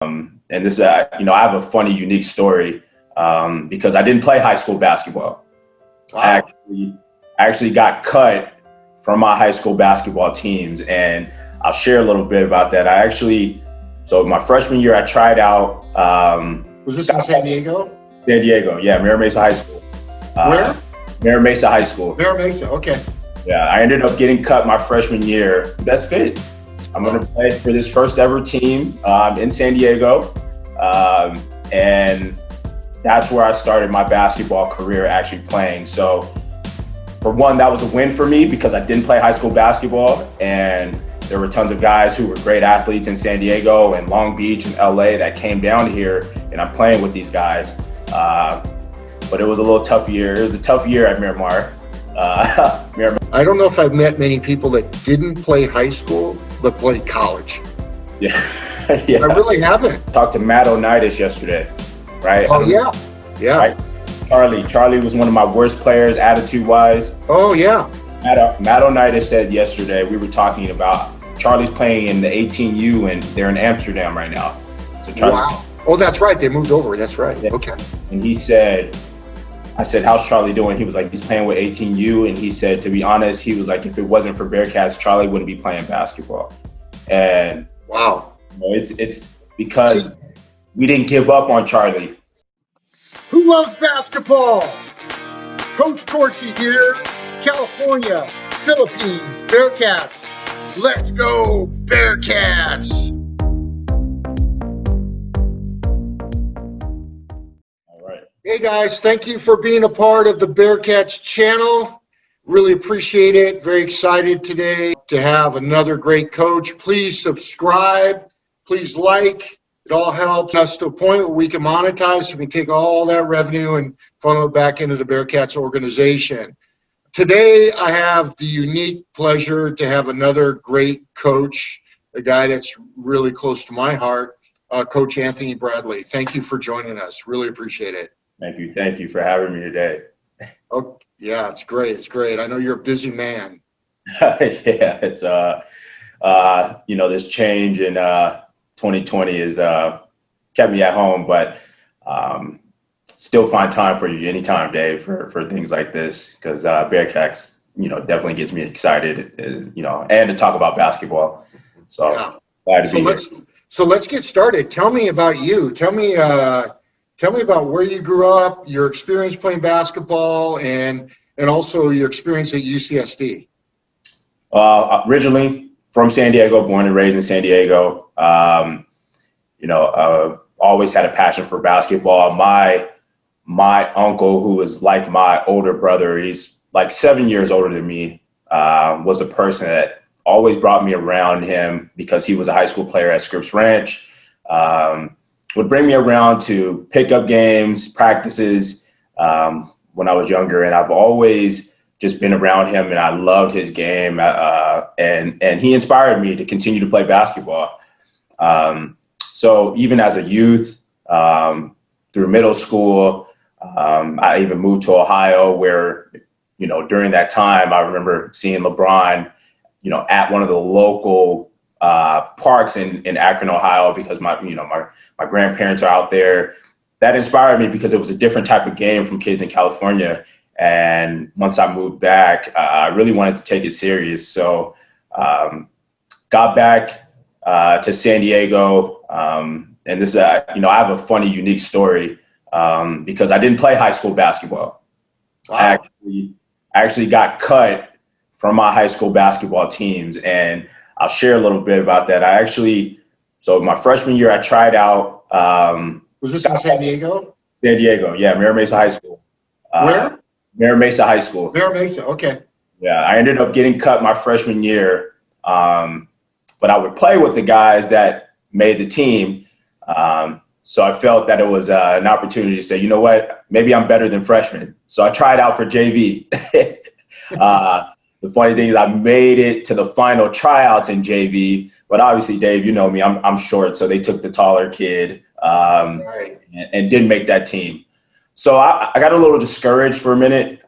And this, I have a funny, unique story because I didn't play high school basketball. Wow. I actually got cut from my high school basketball teams, and I'll share a little bit about that. So my freshman year, I tried out. Was this in San Diego? San Diego, yeah, Mira Mesa High School. Where? Mira Mesa High School. Mira Mesa, okay. Yeah, I ended up getting cut my freshman year. That's fit. I'm going to play for this first ever team in San Diego. And that's where I started my basketball career actually playing. So for one, that was a win for me because I didn't play high school basketball. And there were tons of guys who were great athletes in San Diego and Long Beach and LA that came down here, and I'm playing with these guys. But it was a little tough year. It was a tough year at Miramar. I don't know if I've met many people that didn't play high school but played college. Yeah. Yeah. I really haven't. Talked to Matt Onitis yesterday, right? Oh, yeah. Yeah. Right? Charlie was one of my worst players, attitude-wise. Oh, yeah. Matt Onitis said yesterday, we were talking about Charlie's playing in the 18U, and they're in Amsterdam right now. So wow. Oh, that's right. They moved over. That's right. Yeah. Okay. And he said, I said, how's Charlie doing? He was like, he's playing with 18U. And he said, to be honest, he was like, if it wasn't for Bearcats, Charlie wouldn't be playing basketball. And wow. It's because we didn't give up on Charlie. Who loves basketball? Coach Dorsey here, California, Philippines, Bearcats. Let's go, Bearcats! All right. Hey guys, thank you for being a part of the Bearcats channel. Really appreciate it. Very excited today to have another great coach. Please subscribe. Please like. It all helps us to a point where we can monetize, so we can take all that revenue and funnel it back into the Bearcats organization. Today, I have the unique pleasure to have another great coach, a guy that's really close to my heart, Coach Anthony Bradley. Thank you for joining us. Really appreciate it. Thank you. Thank you for having me today. Oh, yeah, it's great. It's great. I know you're a busy man. Yeah, it's, this change in 2020 has kept me at home, but still find time for you anytime, Dave, for things like this, because Bearcats, definitely gets me excited, and to talk about basketball. So yeah. Glad to be here. So let's get started. Tell me about you. Tell me about where you grew up, your experience playing basketball, and also your experience at UCSD. Originally from San Diego, born and raised in San Diego. Always had a passion for basketball. My uncle, who is like my older brother, he's like 7 years older than me, was the person that always brought me around him because he was a high school player at Scripps Ranch. Would bring me around to pickup games, practices when I was younger, and I've always just been around him, and I loved his game, and he inspired me to continue to play basketball. So even as a youth, through middle school, I even moved to Ohio, where during that time I remember seeing LeBron, at one of the local parks in Akron, Ohio, because my grandparents are out there. That inspired me because it was a different type of game from kids in California. And once I moved back, I really wanted to take it serious. So got back to San Diego. And this, I have a funny, unique story because I didn't play high school basketball. Wow. I actually got cut from my high school basketball teams. And I'll share a little bit about that. So my freshman year, I tried out. Was this in San Diego? San Diego, yeah, Mira Mesa High School. Where? Mira Mesa High School. Mira Mesa, okay. Yeah, I ended up getting cut my freshman year, but I would play with the guys that made the team. So I felt that it was an opportunity to say, you know what, maybe I'm better than freshmen. So I tried out for JV. The funny thing is I made it to the final tryouts in JV, but obviously, Dave, you know me, I'm short, so they took the taller kid and didn't make that team. So I got a little discouraged for a minute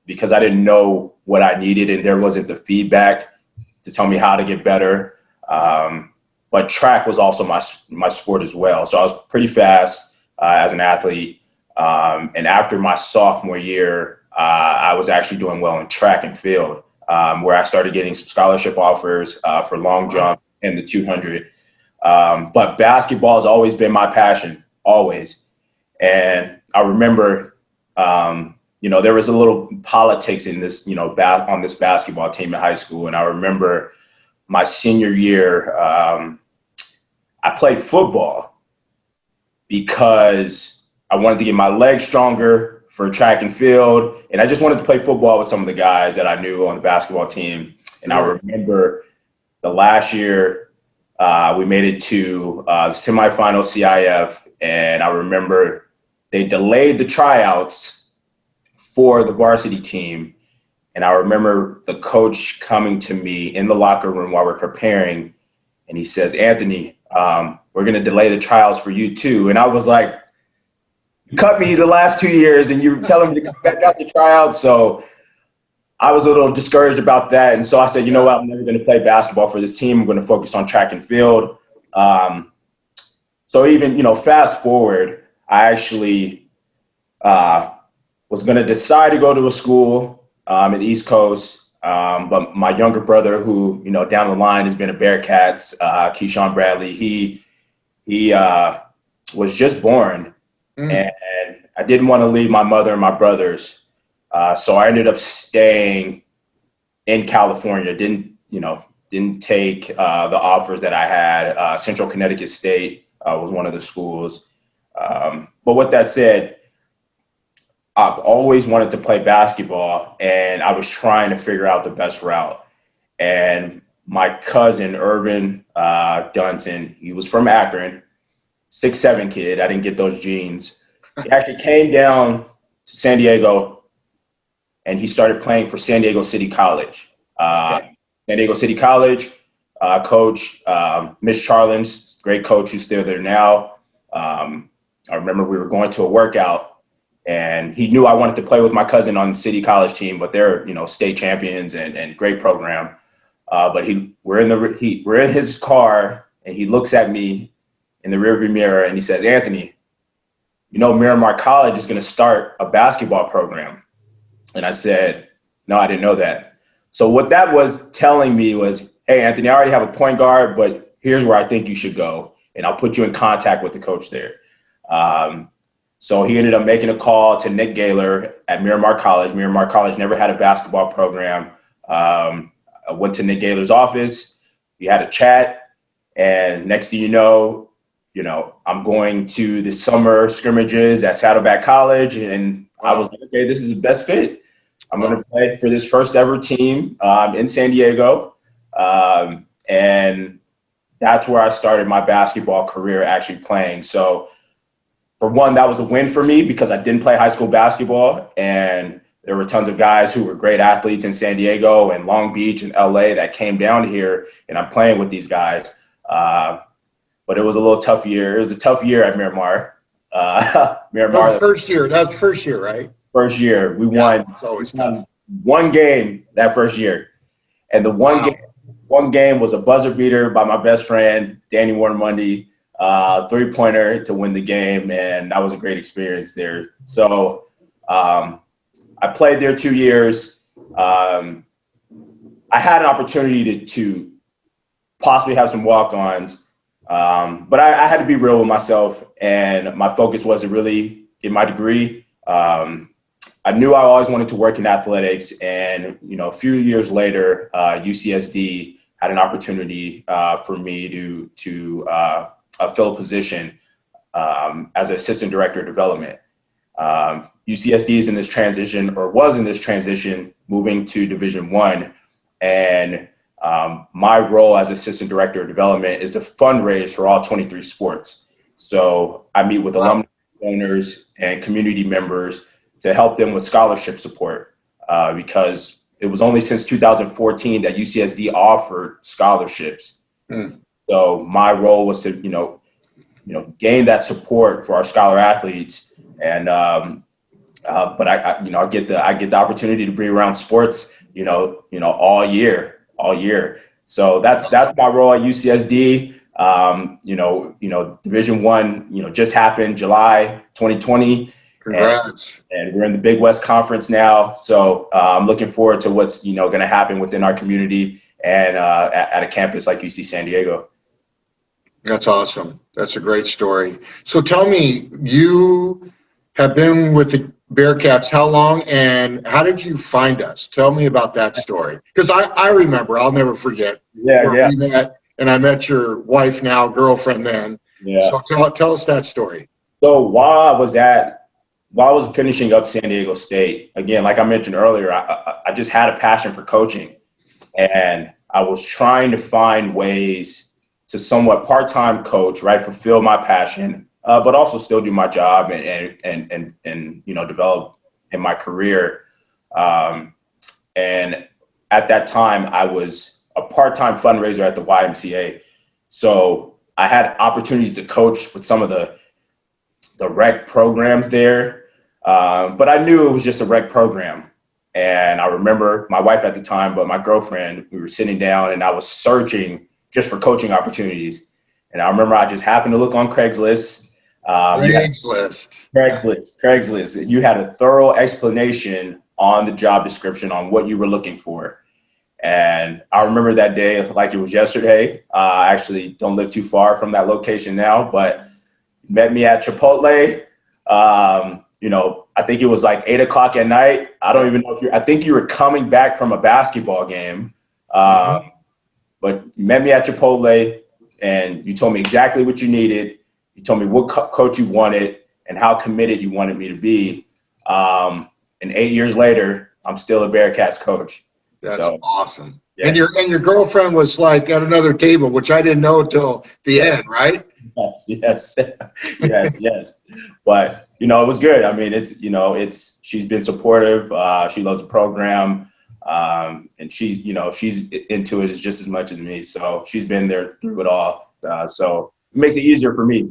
because I didn't know what I needed, and there wasn't the feedback to tell me how to get better. but track was also my sport as well. So I was pretty fast as an athlete. And after my sophomore year, I was actually doing well in track and field, where I started getting some scholarship offers for long jump and the 200. But basketball has always been my passion, always. And I remember, there was a little politics in this, on this basketball team in high school. And I remember my senior year, I played football because I wanted to get my legs stronger for track and field. And I just wanted to play football with some of the guys that I knew on the basketball team. And I remember the last year, we made it to the semifinal CIF. And I remember they delayed the tryouts for the varsity team. And I remember the coach coming to me in the locker room while we're preparing. And he says, "Anthony, we're going to delay the trials for you too." And I was like, "You cut me the last 2 years and you're telling me to come back out to tryouts." So I was a little discouraged about that. And so I said, you know what, I'm never going to play basketball for this team. I'm going to focus on track and field. So even, fast forward, I actually was going to decide to go to a school in the East Coast. But my younger brother, who, down the line has been a Bearcats, Keyshawn Bradley, he was just born. And I didn't want to leave my mother and my brothers. So I ended up staying in California. Didn't take the offers that I had. Central Connecticut State was one of the schools. But with that said, I've always wanted to play basketball, and I was trying to figure out the best route. And my cousin, Irvin Dunton, he was from Akron, 6'7" kid. I didn't get those genes. He actually came down to San Diego, and he started playing for San Diego City College. San Diego City College coach, Miss Charlins, great coach who's still there now. I remember we were going to a workout, and he knew I wanted to play with my cousin on the city college team, but they're, state champions and great program. But we're in his car, and he looks at me in the rearview mirror and he says, "Anthony, Miramar College is going to start a basketball program." And I said, "No, I didn't know that." So what that was telling me was, "Hey, Anthony, I already have a point guard, but here's where I think you should go, and I'll put you in contact with the coach there." So he ended up making a call to Nick Gaylor at Miramar College. Miramar College never had a basketball program. I went to Nick Gaylor's office. We had a chat, and next thing you know, I'm going to the summer scrimmages at Saddleback College, and I was like, okay, this is the best fit. I'm going to play for this first ever team in San Diego. And that's where I started my basketball career, actually playing. So for one, that was a win for me because I didn't play high school basketball, and there were tons of guys who were great athletes in San Diego and Long Beach and LA that came down here, and I'm playing with these guys. But it was a little tough year. It was a tough year at Miramar. Miramar. That was first year, right? First year. We won. It's always tough. One game that first year. And the one game was a buzzer beater by my best friend, Danny Warner-Mundy, three-pointer to win the game. And that was a great experience there. So I played there 2 years. I had an opportunity to possibly have some walk-ons. But I had to be real with myself, and my focus wasn't really get my degree. I knew I always wanted to work in athletics, and a few years later, UCSD had an opportunity for me to fill a position as an assistant director of development. UCSD is in this transition, or was in this transition, moving to Division I, and my role as assistant director of development is to fundraise for all 23 sports. So I meet with alumni, owners, and community members to help them with scholarship support because it was only since 2014 that UCSD offered scholarships. So my role was to, gain that support for our scholar athletes. And but I get the opportunity to be around sports, all year. So that's my role at UCSD. Division One, just happened July 2020. Congrats. And we're in the Big West Conference now. So I'm looking forward to what's, going to happen within our community and at a campus like UC San Diego. That's awesome. That's a great story. So tell me, you have been with the Bearcats how long, and how did you find us? Tell me about that story. Because I remember, I'll never forget where we met, and I met your wife now, girlfriend then. Yeah. So tell us that story. So while I was finishing up San Diego State, again, like I mentioned earlier, I just had a passion for coaching, and I was trying to find ways to somewhat part-time coach, right, fulfill my passion, but also still do my job and develop in my career. And at that time, I was a part-time fundraiser at the YMCA, so I had opportunities to coach with some of the rec programs there, but I knew it was just a rec program. And I remember my wife at the time, but my girlfriend, we were sitting down and I was searching just for coaching opportunities. And I remember I just happened to look on Craigslist. Craigslist. You had a thorough explanation on the job description on what you were looking for. And I remember that day like it was yesterday. I actually don't live too far from that location now, but met me at Chipotle. I think it was like 8 o'clock at night. I don't even know I think you were coming back from a basketball game. But you met me at Chipotle and you told me exactly what you needed. You told me what coach you wanted and how committed you wanted me to be. And 8 years later, I'm still a Bearcats coach. That's awesome. Yes. And your girlfriend was like at another table, which I didn't know until the end, right? Yes. But it was good. I mean, she's been supportive. She loves the program. And she's into it just as much as me. So she's been there through it all. So it makes it easier for me.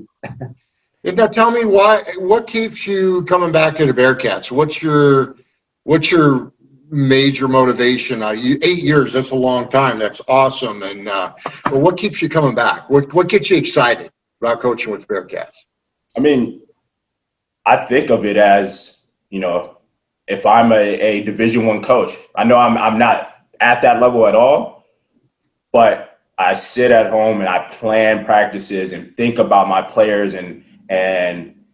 And now tell me what keeps you coming back to the Bearcats? What's your major motivation? 8 years, that's a long time. That's awesome. And but what keeps you coming back? What gets you excited about coaching with the Bearcats? I mean, I think of it as, if I'm a Division I coach, I know I'm not at that level at all, but I sit at home and I plan practices and think about my players and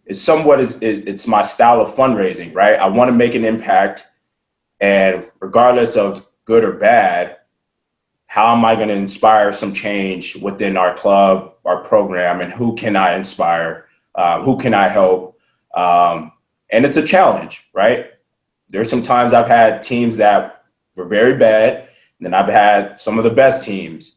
it's my style of fundraising, right? I want to make an impact, and regardless of good or bad, how am I going to inspire some change within our club, our program, and who can I inspire? Who can I help? And it's a challenge, right? There's some times I've had teams that were very bad, and then I've had some of the best teams.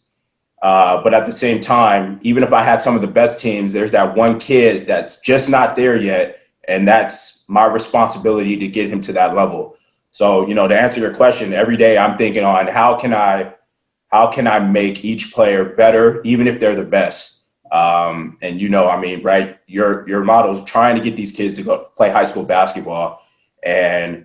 But at the same time, even if I had some of the best teams, there's that one kid that's just not there yet, and that's my responsibility to get him to that level. So, to answer your question, every day I'm thinking on how can I make each player better, even if they're the best. Right, your model is trying to get these kids to go play high school basketball. And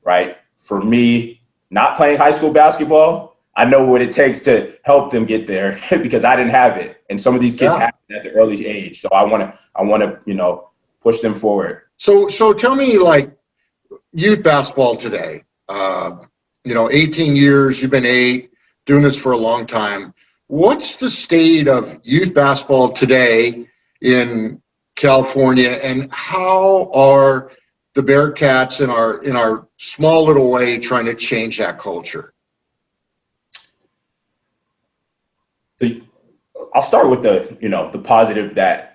right, for me, not playing high school basketball, I know what it takes to help them get there because I didn't have it. And some of these kids have it at the early age. So I want to, push them forward. So tell me, like, youth basketball today, 18 years, you've been 8, doing this for a long time. What's the state of youth basketball today in California, and how are the Bearcats in our small little way trying to change that culture? I'll start with the positive that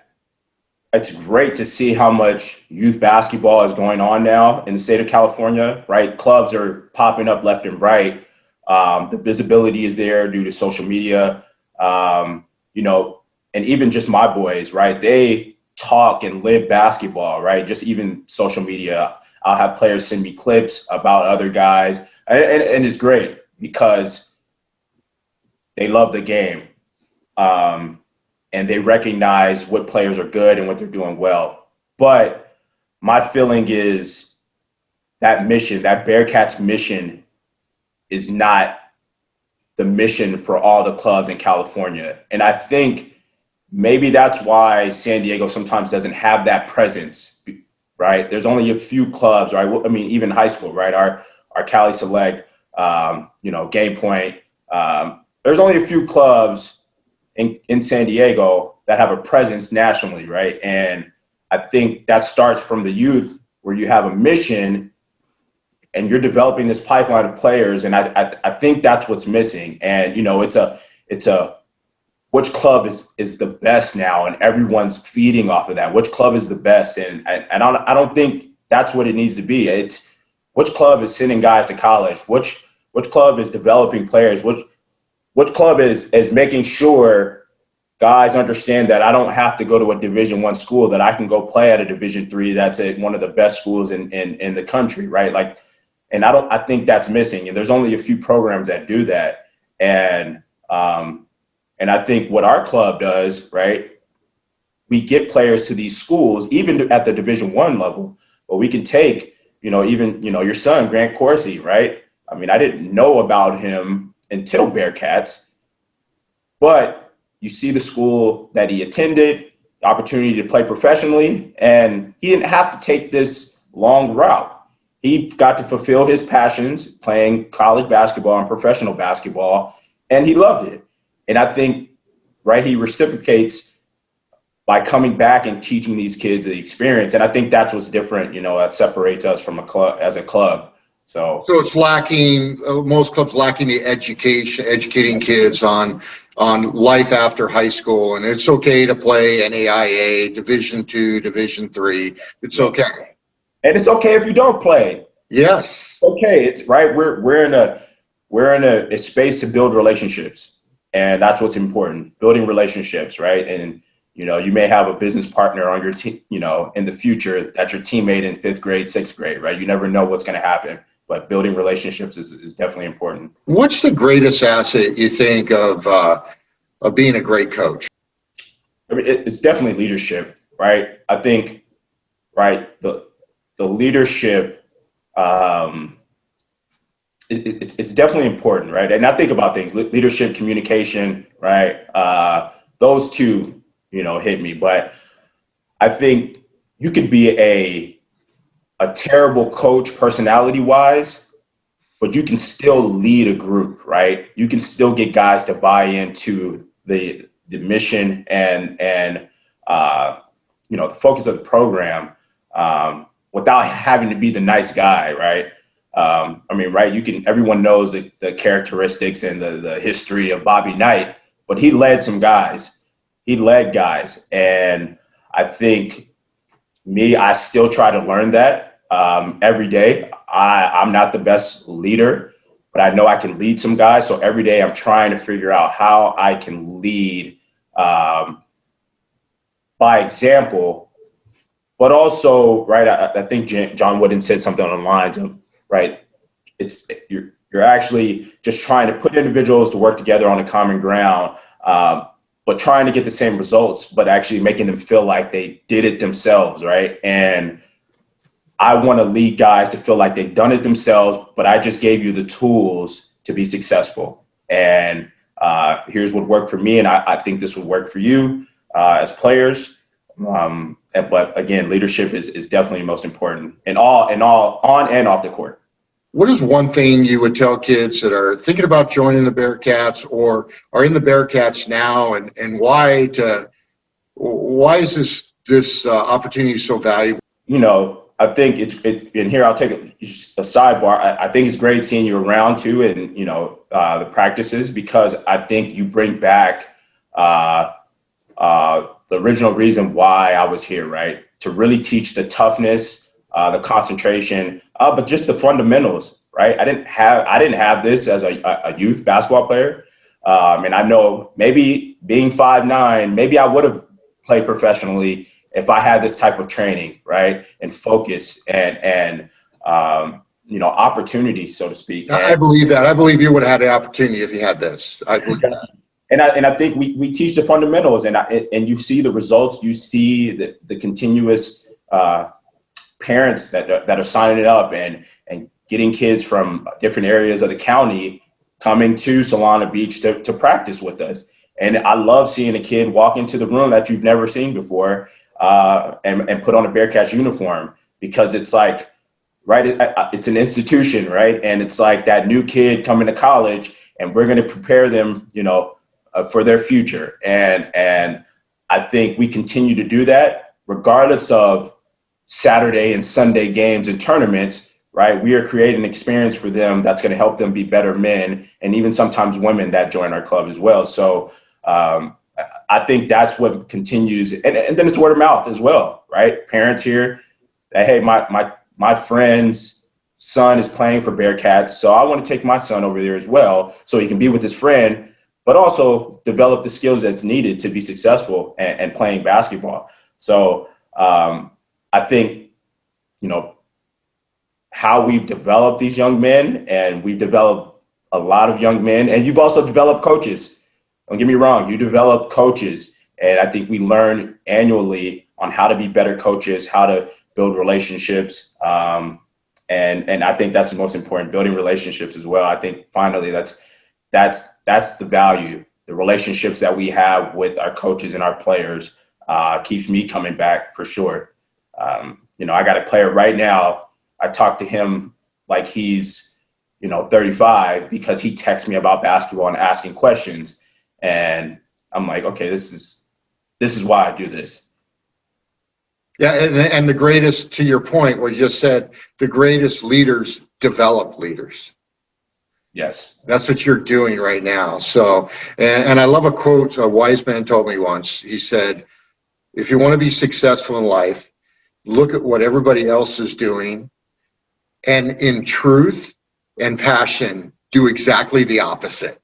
it's great to see how much youth basketball is going on now in the state of California, right? Clubs are popping up left and right. The visibility is there due to social media, and even just my boys, right? They talk and live basketball, right? Just even social media. I'll have players send me clips about other guys, and it's great because they love the game. And they recognize what players are good and what they're doing well. But my feeling is that Bearcats mission, is not the mission for all the clubs in California. And I think maybe that's why San Diego sometimes doesn't have that presence, right? There's only a few clubs, right? I mean, even high school, right? Our Cali Select, Game Point. There's only a few clubs in San Diego that have a presence nationally, right? And I think that starts from the youth, where you have a mission and you're developing this pipeline of players. And I think that's what's missing. And, it's a which club is the best now, and everyone's feeding off of that. Which club is the best? And I don't think that's what it needs to be. It's which club is sending guys to college, which club is developing players, which club is making sure guys understand that I don't have to go to a Division I school, that I can go play at a Division III that's at one of the best schools in the country, right? Like, and I think that's missing. And there's only a few programs that do that. And I think what our club does, right, we get players to these schools, even at the Division I level, but we can take, even, your son, Grant Corsi, right? I mean, I didn't know about him until Bearcats, but you see the school that he attended, the opportunity to play professionally, and he didn't have to take this long route. He got to fulfill his passions playing college basketball and professional basketball, and he loved it. And I think, right, he reciprocates by coming back and teaching these kids the experience. And I think that's what's different, that separates us from a club as a club. So it's lacking, most clubs lacking the educating kids on life after high school. And it's okay to play NAIA, Division II, Division III. It's okay. And it's okay if you don't play. Yes. Okay. It's right. We're in a space to build relationships. And that's what's important, building relationships, right? And, you may have a business partner on your team, in the future, that's your teammate in 5th grade, 6th grade, right? You never know what's going to happen, but building relationships is definitely important. What's the greatest asset you think of being a great coach? I mean, it's definitely leadership, right? I think, right, the leadership, it's definitely important, right? And I think about things, leadership, communication, right? Those two, hit me. But I think you could be a terrible coach personality-wise, but you can still lead a group, right? You can still get guys to buy into the mission and the focus of the program without having to be the nice guy, right? Right? Everyone knows the characteristics and the history of Bobby Knight, but he led some guys. He led guys. And I think I still try to learn that every day. I'm not the best leader, but I know I can lead some guys. So every day I'm trying to figure out how I can lead by example, but also, right, I think John Wooden said something on the lines of, right, you're actually just trying to put individuals to work together on a common ground, but trying to get the same results, but actually making them feel like they did it themselves, right? And I want to lead guys to feel like they've done it themselves, but I just gave you the tools to be successful. And here's what worked for me, and I think this would work for you as players. But again, leadership is definitely most important in all on and off the court. What is one thing you would tell kids that are thinking about joining the Bearcats or are in the Bearcats now, and why is this opportunity so valuable? I think and here I'll take a sidebar. I think it's great seeing you around too, and the practices, because I think you bring back the original reason why I was here, right? To really teach the toughness, the concentration, but just the fundamentals, right? I didn't have this as a youth basketball player, and I know maybe being 5'9", maybe I would have played professionally if I had this type of training, right, and focus and opportunity, so to speak. I believe that. I believe you would have had the opportunity if you had this. I believe that. And I think we teach the fundamentals, and you see the results. You see the continuous parents that are signing it up and getting kids from different areas of the county coming to Solana Beach to practice with us. And I love seeing a kid walk into the room that you've never seen before, and put on a Bearcats uniform, because it's like, right, it's an institution, right? And it's like that new kid coming to college, and we're going to prepare them, for their future. And I think we continue to do that regardless of Saturday and Sunday games and tournaments, right? We are creating an experience for them that's going to help them be better men, and even sometimes women that join our club as well. So I think that's what continues. And then it's word of mouth as well, right? Parents hear that, hey, my friend's son is playing for Bearcats, so I want to take my son over there as well, so he can be with his friend, but also develop the skills that's needed to be successful and playing basketball. So I think, how we've developed these young men, and we've developed a lot of young men, and you've also developed coaches. Don't get me wrong, you develop coaches, and I think we learn annually on how to be better coaches, how to build relationships. And I think that's the most important, building relationships as well. I think finally that's the value. The relationships that we have with our coaches and our players keeps me coming back for sure. I got a player right now. I talk to him like he's, 35, because he texts me about basketball and asking questions. And I'm like, okay, this is why I do this. Yeah, and the greatest, to your point, what you just said, the greatest leaders develop leaders. Yes. That's what you're doing right now. So, and I love a quote a wise man told me once. He said, if you want to be successful in life, look at what everybody else is doing, and in truth and passion, do exactly the opposite.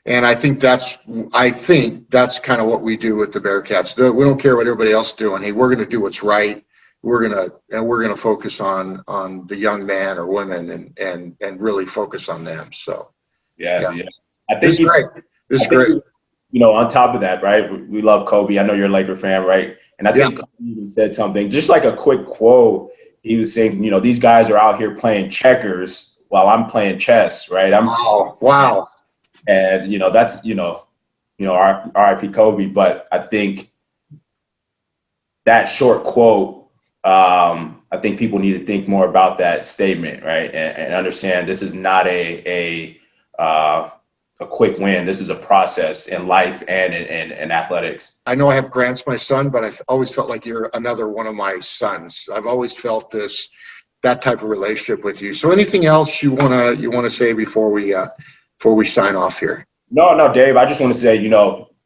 And I think that's kind of what we do with the Bearcats. We don't care what everybody else is doing. Hey, we're going to do what's right. We're going to focus on the young man or women and really focus on them. So yeah. I think this is great. This is great. On top of that, right? We love Kobe. I know you're a Laker fan, right? And I think Kobe even said something, just like a quick quote. He was saying, these guys are out here playing checkers while I'm playing chess, right? Wow. And that's R.I.P. Kobe. But I think that short quote, I think people need to think more about that statement, right? And understand this is not a quick win. This is a process in life and in athletics. I know I have Grant's my son, but I've always felt like you're another one of my sons. I've always felt that type of relationship with you. So anything else you wanna say before we sign off here? No, Dave. I just want to say,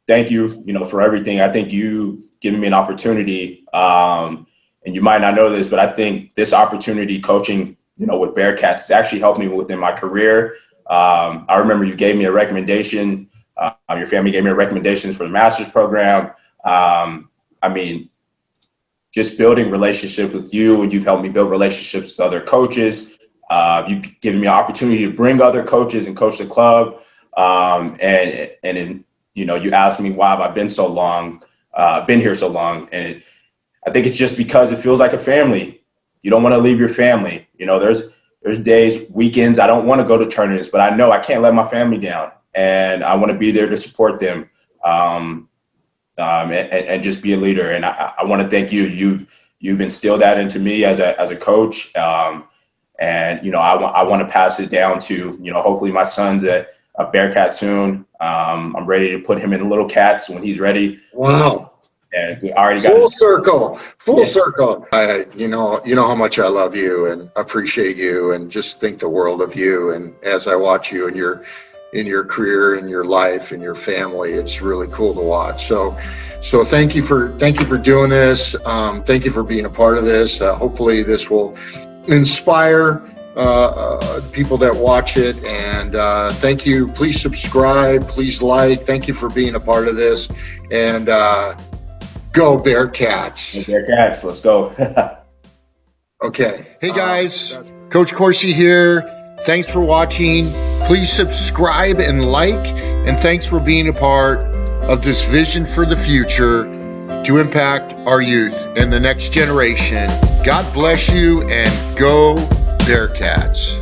thank you, for everything. I think you giving me an opportunity, and you might not know this, but I think this opportunity coaching, with Bearcats has actually helped me within my career. I remember you gave me a recommendation. Your family gave me recommendations for the master's program. Just building relationships with you, and you've helped me build relationships with other coaches. You've given me an opportunity to bring other coaches and coach the club. You asked me why have I been so long, been here so long. And I think it's just because it feels like a family. You don't want to leave your family. There's days, weekends, I don't want to go to tournaments, but I know I can't let my family down, and I want to be there to support them, and just be a leader. And I want to thank you. You've instilled that into me as a coach. I want to pass it down to, hopefully my son's a Bearcat soon. I'm ready to put him in Little Cats when he's ready. Wow. And we already got full circle. You know how much I love you and appreciate you, and just think the world of you. And as I watch you in your career, in your life, in your family, it's really cool to watch. So thank you for doing this. Thank you for being a part of this. Hopefully this will inspire people that watch it. And thank you. Please subscribe. Please like. Thank you for being a part of this. And go Bearcats. Bearcats, let's go. Okay. Hey guys, Coach Corsi here. Thanks for watching. Please subscribe and like, and thanks for being a part of this vision for the future to impact our youth and the next generation. God bless you, and go Bearcats.